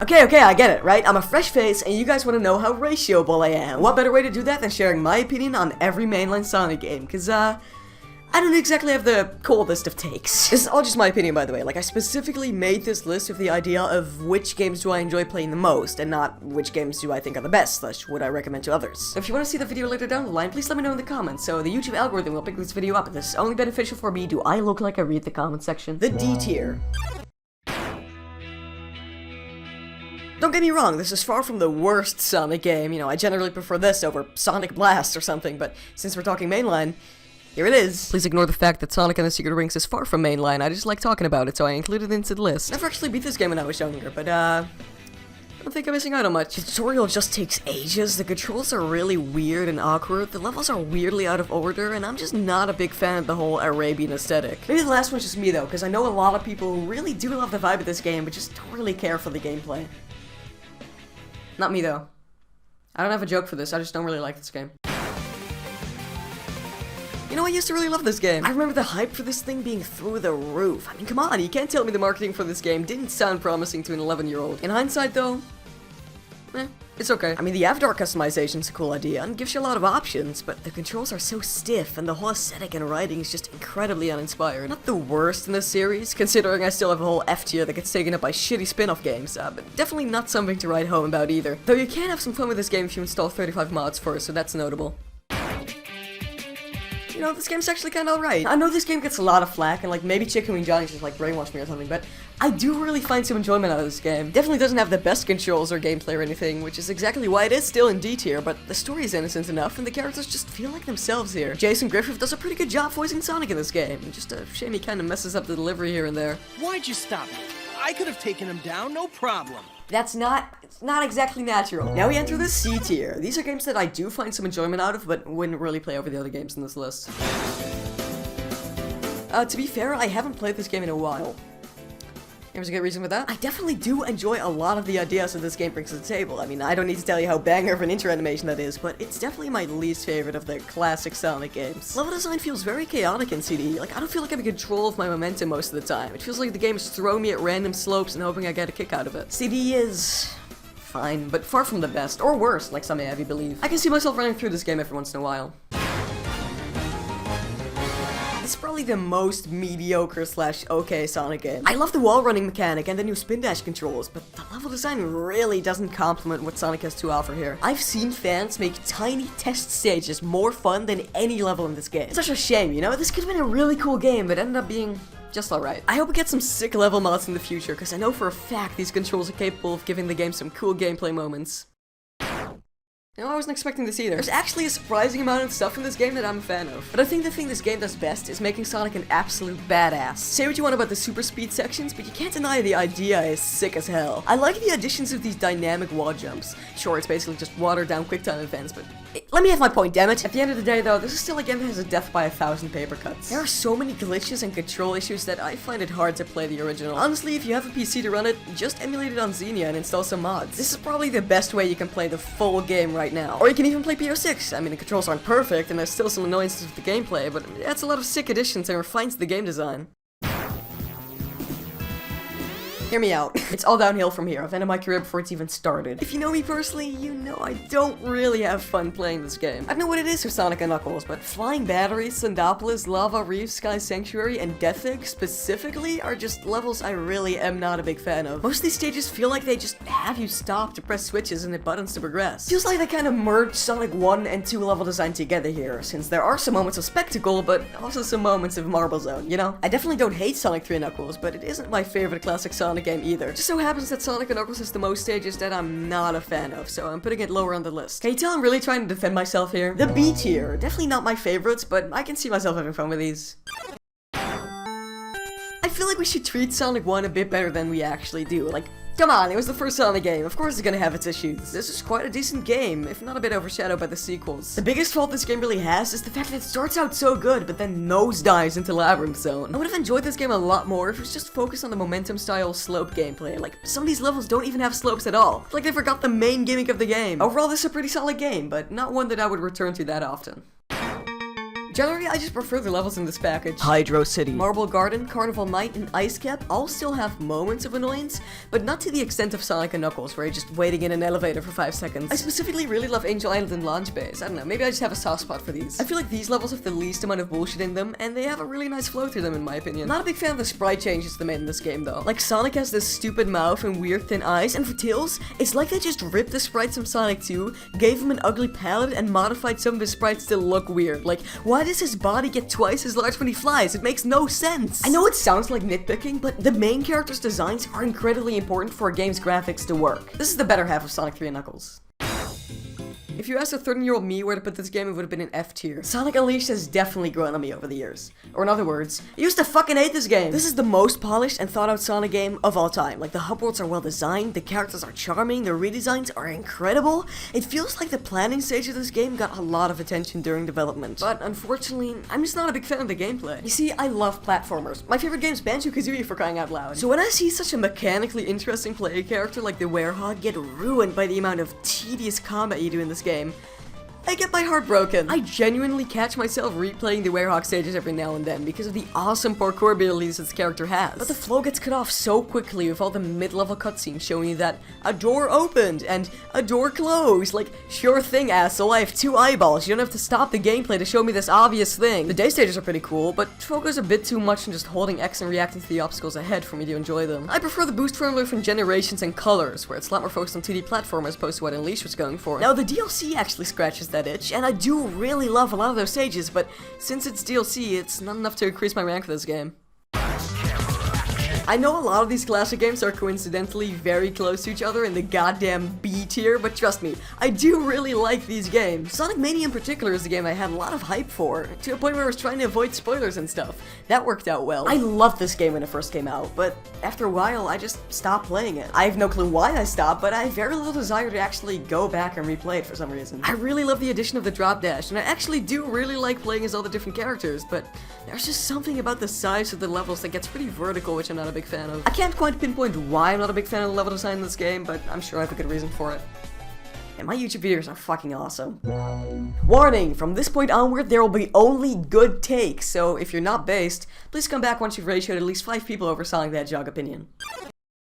Okay, I get it, right? I'm a fresh face, and you guys want to know how ratioable I am. What better way to do that than sharing my opinion on every mainline Sonic game? Cause, I don't exactly have the coldest of takes. This is all just my opinion, by the way. Like, I specifically made this list with the idea of which games do I enjoy playing the most, and not which games do I think are the best, / would I recommend to others. So if you want to see the video later down the line, please let me know in the comments, so the YouTube algorithm will pick this video up. This is only beneficial for me. Do I look like I read the comment section? The D tier. Don't get me wrong, this is far from the worst Sonic game. You know, I generally prefer this over Sonic Blast or something, but since we're talking mainline, here it is. Please ignore the fact that Sonic and the Secret Rings is far from mainline. I just like talking about it, so I included it into the list. Never actually beat this game when I was younger, but I don't think I'm missing out on much. The tutorial just takes ages, the controls are really weird and awkward, the levels are weirdly out of order, and I'm just not a big fan of the whole Arabian aesthetic. Maybe the last one's just me though, because I know a lot of people who really do love the vibe of this game, but just don't really care for the gameplay. Not me though. I don't have a joke for this, I just don't really like this game. You know, I used to really love this game. I remember the hype for this thing being through the roof. I mean, come on, you can't tell me the marketing for this game didn't sound promising to an 11-year-old. In hindsight though, it's okay. I mean, the avatar customization's a cool idea and gives you a lot of options, but the controls are so stiff and the whole aesthetic and writing is just incredibly uninspired. Not the worst in this series, considering I still have a whole F tier that gets taken up by shitty spin-off games, but definitely not something to write home about either. Though you can have some fun with this game if you install 35 mods first, so that's notable. You know, this game's actually kinda alright. I know this game gets a lot of flack, and like, maybe Chicken Wing Johnny just like brainwashed me or something, but I do really find some enjoyment out of this game. Definitely doesn't have the best controls or gameplay or anything, which is exactly why it is still in D tier, but the story is innocent enough, and the characters just feel like themselves here. Jason Griffith does a pretty good job voicing Sonic in this game, just a shame he kinda messes up the delivery here and there. Why'd you stop me? I could have taken him down, no problem. It's not exactly natural. Now we enter the C tier. These are games that I do find some enjoyment out of, but wouldn't really play over the other games in this list. To be fair, I haven't played this game in a while. There's a good reason for that. I definitely do enjoy a lot of the ideas that this game brings to the table. I mean, I don't need to tell you how banger of an intro animation that is, but it's definitely my least favorite of the classic Sonic games. Level design feels very chaotic in CD. Like, I don't feel like I'm in control of my momentum most of the time. It feels like the game is throwing me at random slopes and hoping I get a kick out of it. CD is fine, but far from the best, or worse, like some may have you believe. I can see myself running through this game every once in a while. It's probably the most mediocre / okay Sonic game. I love the wall running mechanic and the new spin dash controls, but the level design really doesn't complement what Sonic has to offer here. I've seen fans make tiny test stages more fun than any level in this game. It's such a shame, you know? This could have been a really cool game, but ended up being just alright. I hope we get some sick level mods in the future, because I know for a fact these controls are capable of giving the game some cool gameplay moments. You know, I wasn't expecting this either. There's actually a surprising amount of stuff in this game that I'm a fan of. But I think the thing this game does best is making Sonic an absolute badass. Say what you want about the super speed sections, but you can't deny the idea is sick as hell. I like the additions of these dynamic wall jumps. Sure, it's basically just watered down QuickTime events, but let me have my point, dammit. At the end of the day though, this is still a game that has a death by 1,000 paper cuts. There are so many glitches and control issues that I find it hard to play the original. Honestly, if you have a PC to run it, just emulate it on Xenia and install some mods. This is probably the best way you can play the full game right now. Or you can even play PO6. I mean, the controls aren't perfect, and there's still some annoyances with the gameplay, but it adds a lot of sick additions and refines the game design. Hear me out. It's all downhill from here. I've ended my career before it's even started. If you know me personally, you know I don't really have fun playing this game. I don't know what it is for Sonic and Knuckles, but Flying Batteries, Sandopolis, Lava Reef, Sky Sanctuary, and Death Egg specifically are just levels I really am not a big fan of. Most of these stages feel like they just have you stop to press switches and hit buttons to progress. Feels like they kind of merged Sonic 1 and 2 level design together here, since there are some moments of spectacle, but also some moments of Marble Zone, you know? I definitely don't hate Sonic 3 and Knuckles, but it isn't my favorite classic Sonic game either. Just so happens that Sonic and Knuckles has the most stages that I'm not a fan of, so I'm putting it lower on the list. Can you tell I'm really trying to defend myself here? The B tier, definitely not my favorites, but I can see myself having fun with these. I feel like we should treat Sonic 1 a bit better than we actually do. Like, come on, it was the first Sonic game. Of course it's gonna have its issues. This is quite a decent game, if not a bit overshadowed by the sequels. The biggest fault this game really has is the fact that it starts out so good, but then nosedives into Labyrinth Zone. I would have enjoyed this game a lot more if it was just focused on the momentum-style slope gameplay. Like, some of these levels don't even have slopes at all. It's like they forgot the main gimmick of the game. Overall, this is a pretty solid game, but not one that I would return to that often. Generally, I just prefer the levels in this package. Hydro City, Marble Garden, Carnival Night, and Ice Cap all still have moments of annoyance, but not to the extent of Sonic and Knuckles, where you're just waiting in an elevator for 5 seconds. I specifically really love Angel Island and Launch Base. I don't know, maybe I just have a soft spot for these. I feel like these levels have the least amount of bullshit in them, and they have a really nice flow to them in my opinion. Not a big fan of the sprite changes they made in this game though. Like Sonic has this stupid mouth and weird thin eyes, and for Tails, it's like they just ripped the sprites from Sonic 2, gave him an ugly palette, and modified some of his sprites to look weird. Like, why does his body get twice as large when he flies? It makes no sense. I know it sounds like nitpicking, but the main character's designs are incredibly important for a game's graphics to work. This is the better half of Sonic 3 and Knuckles. If you asked a 13-year-old me where to put this game, it would have been an F tier. Sonic Unleashed has definitely grown on me over the years. Or in other words, I used to fucking hate this game. This is the most polished and thought out Sonic game of all time. Like, the hub worlds are well designed, the characters are charming, the redesigns are incredible. It feels like the planning stage of this game got a lot of attention during development. But unfortunately, I'm just not a big fan of the gameplay. You see, I love platformers. My favorite game is Banjo-Kazooie, for crying out loud. So when I see such a mechanically interesting player character like the Werehog get ruined by the amount of tedious combat you do in this game, I get my heart broken. I genuinely catch myself replaying the Werehog stages every now and then because of the awesome parkour abilities this character has. But the flow gets cut off so quickly with all the mid-level cutscenes showing you that a door opened and a door closed. Like, sure thing, asshole, I have 2 eyeballs. You don't have to stop the gameplay to show me this obvious thing. The day stages are pretty cool, but focus a bit too much on just holding X and reacting to the obstacles ahead for me to enjoy them. I prefer the boost formula from Generations and Colors, where it's a lot more focused on 2D platform as opposed to what Unleashed was going for. Now, the DLC actually scratches that itch, and I do really love a lot of those stages, but since it's DLC, it's not enough to increase my rank for this game. I know a lot of these classic games are coincidentally very close to each other in the goddamn B tier, but trust me, I do really like these games. Sonic Mania in particular is the game I had a lot of hype for, to a point where I was trying to avoid spoilers and stuff. That worked out well. I loved this game when it first came out, but after a while, I just stopped playing it. I have no clue why I stopped, but I have very little desire to actually go back and replay it for some reason. I really love the addition of the drop dash, and I actually do really like playing as all the different characters, but there's just something about the size of the levels that gets pretty vertical, which I'm not a big fan of. I can't quite pinpoint why I'm not a big fan of the level design in this game, but I'm sure I have a good reason for it. And my YouTube videos are fucking awesome. Warning! From this point onward, there will be only good takes, so if you're not based, please come back once you've ratioed at least 5 people over Sonic the Hedgehog opinion.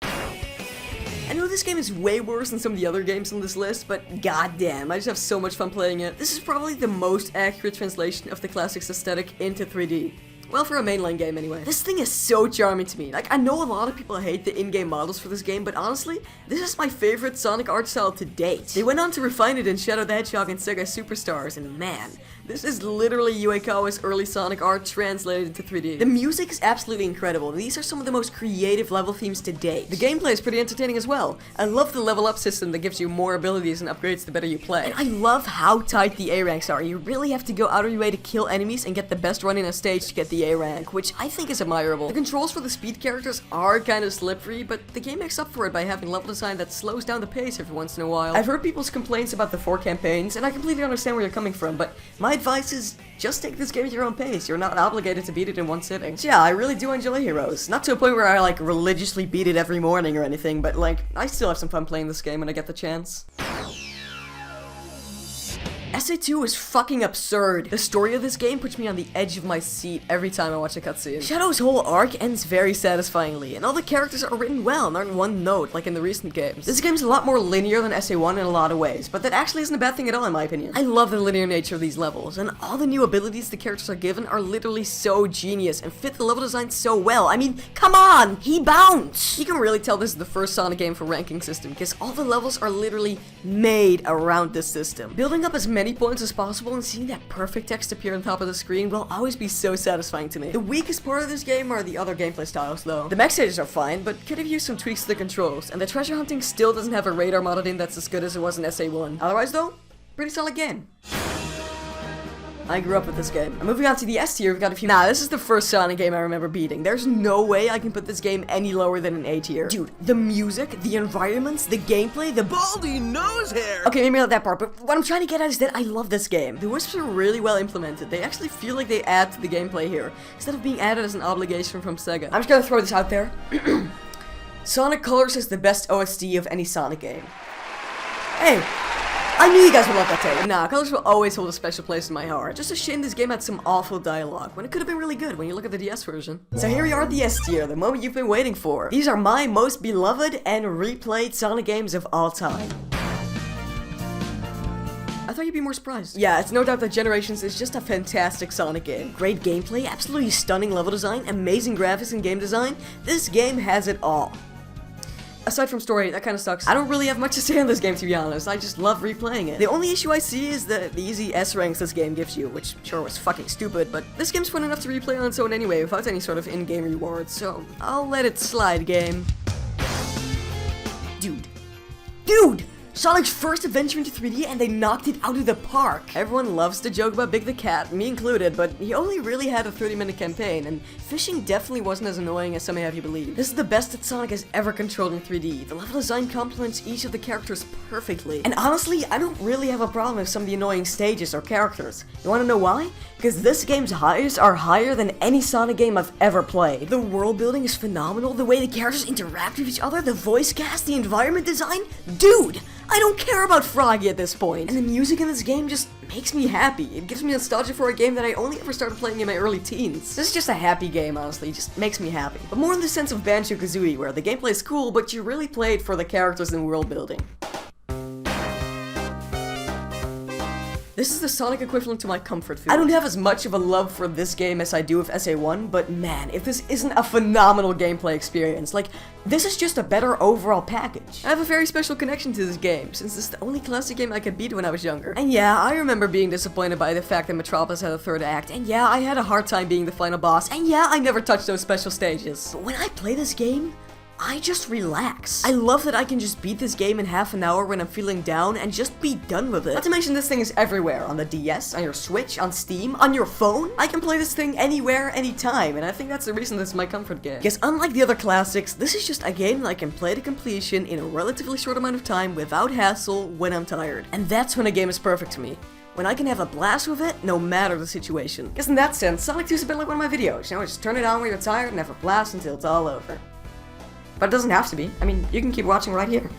I know this game is way worse than some of the other games on this list, but goddamn, I just have so much fun playing it. This is probably the most accurate translation of the classics aesthetic into 3D. Well, for a mainline game anyway. This thing is so charming to me. Like, I know a lot of people hate the in-game models for this game, but honestly, this is my favorite Sonic art style to date. They went on to refine it in Shadow the Hedgehog and Sega Superstars, and man, this is literally Uekawa's early Sonic art translated into 3D. The music is absolutely incredible, and these are some of the most creative level themes to date. The gameplay is pretty entertaining as well. I love the level up system that gives you more abilities and upgrades the better you play. And I love how tight the A ranks are. You really have to go out of your way to kill enemies and get the best run in a stage to get the A rank, which I think is admirable. The controls for the speed characters are kind of slippery, but the game makes up for it by having level design that slows down the pace every once in a while. I've heard people's complaints about the 4 campaigns, and I completely understand where you're coming from, but my advice is just take this game at your own pace. You're not obligated to beat it in one sitting. So yeah, I really do enjoy Heroes. Not to a point where I like religiously beat it every morning or anything, but like, I still have some fun playing this game when I get the chance. SA2 is fucking absurd. The story of this game puts me on the edge of my seat every time I watch a cutscene. Shadow's whole arc ends very satisfyingly, and all the characters are written well and aren't one note like in the recent games. This game's a lot more linear than SA1 in a lot of ways, but that actually isn't a bad thing at all in my opinion. I love the linear nature of these levels, and all the new abilities the characters are given are literally so genius and fit the level design so well. I mean, come on! He bounced! You can really tell this is the first Sonic game for ranking system, because all the levels are literally made around this system. Building up as many points as possible and seeing that perfect text appear on top of the screen will always be so satisfying to me. The weakest part of this game are the other gameplay styles though. The mech stages are fine, but could have used some tweaks to the controls, and the treasure hunting still doesn't have a radar modded in that's as good as it was in SA1. Otherwise though, pretty solid game. I grew up with this game. And moving on to the S tier, we've got a few. Nah, this is the first Sonic game I remember beating. There's no way I can put this game any lower than an A tier. Dude, the music, the environments, the gameplay, the Baldy nose hair! Okay, maybe not that part, but what I'm trying to get at is that I love this game. The wisps are really well implemented. They actually feel like they add to the gameplay here, instead of being added as an obligation from Sega. I'm just gonna throw this out there. Sonic Colors is the best OST of any Sonic game. Hey! I knew you guys would love that take. Nah, colors will always hold a special place in my heart. Just a shame this game had some awful dialogue, when it could have been really good when you look at the DS version. So here we are at the S tier, the moment you've been waiting for. These are my most beloved and replayed Sonic games of all time. I thought you'd be more surprised. Yeah, it's no doubt that Generations is just a fantastic Sonic game. Great gameplay, absolutely stunning level design, amazing graphics and game design. This game has it all. Aside from story, that kind of sucks. I don't really have much to say on this game, to be honest. I just love replaying it. The only issue I see is the easy S ranks this game gives you, which sure was fucking stupid, but this game's fun enough to replay on its own anyway without any sort of in-game rewards, so I'll let it slide, game. Dude! Sonic's first adventure into 3D and they knocked it out of the park. Everyone loves to joke about Big the Cat, me included, but he only really had a 30-minute campaign, and fishing definitely wasn't as annoying as some may have you believe. This is the best that Sonic has ever controlled in 3D. The level design complements each of the characters perfectly. And honestly, I don't really have a problem with some of the annoying stages or characters. You wanna know why? Because this game's highs are higher than any Sonic game I've ever played. The world building is phenomenal, the way the characters interact with each other, the voice cast, the environment design. Dude! I don't care about Froggy at this point. And the music in this game just makes me happy. It gives me nostalgia for a game that I only ever started playing in my early teens. This is just a happy game, honestly. It just makes me happy. But more in the sense of Banjo-Kazooie, where the gameplay is cool, but you really play it for the characters and world building. This is the Sonic equivalent to my comfort food. I don't have as much of a love for this game as I do with SA1, but man, if this isn't a phenomenal gameplay experience, like, this is just a better overall package. I have a very special connection to this game, since this is the only classic game I could beat when I was younger. And yeah, I remember being disappointed by the fact that Metropolis had a third act, and yeah, I had a hard time being the final boss, and yeah, I never touched those special stages. But when I play this game, I just relax. I love that I can just beat this game in half an hour when I'm feeling down and just be done with it. Not to mention this thing is everywhere. On the DS, on your Switch, on Steam, on your phone. I can play this thing anywhere, anytime, and I think that's the reason this is my comfort game. Because unlike the other classics, this is just a game that I can play to completion in a relatively short amount of time without hassle when I'm tired. And that's when a game is perfect to me. When I can have a blast with it, no matter the situation. Because in that sense, Sonic 2 is a bit like one of my videos. You know, just turn it on when you're tired and have a blast until it's all over. But it doesn't have to be. I mean, you can keep watching right here.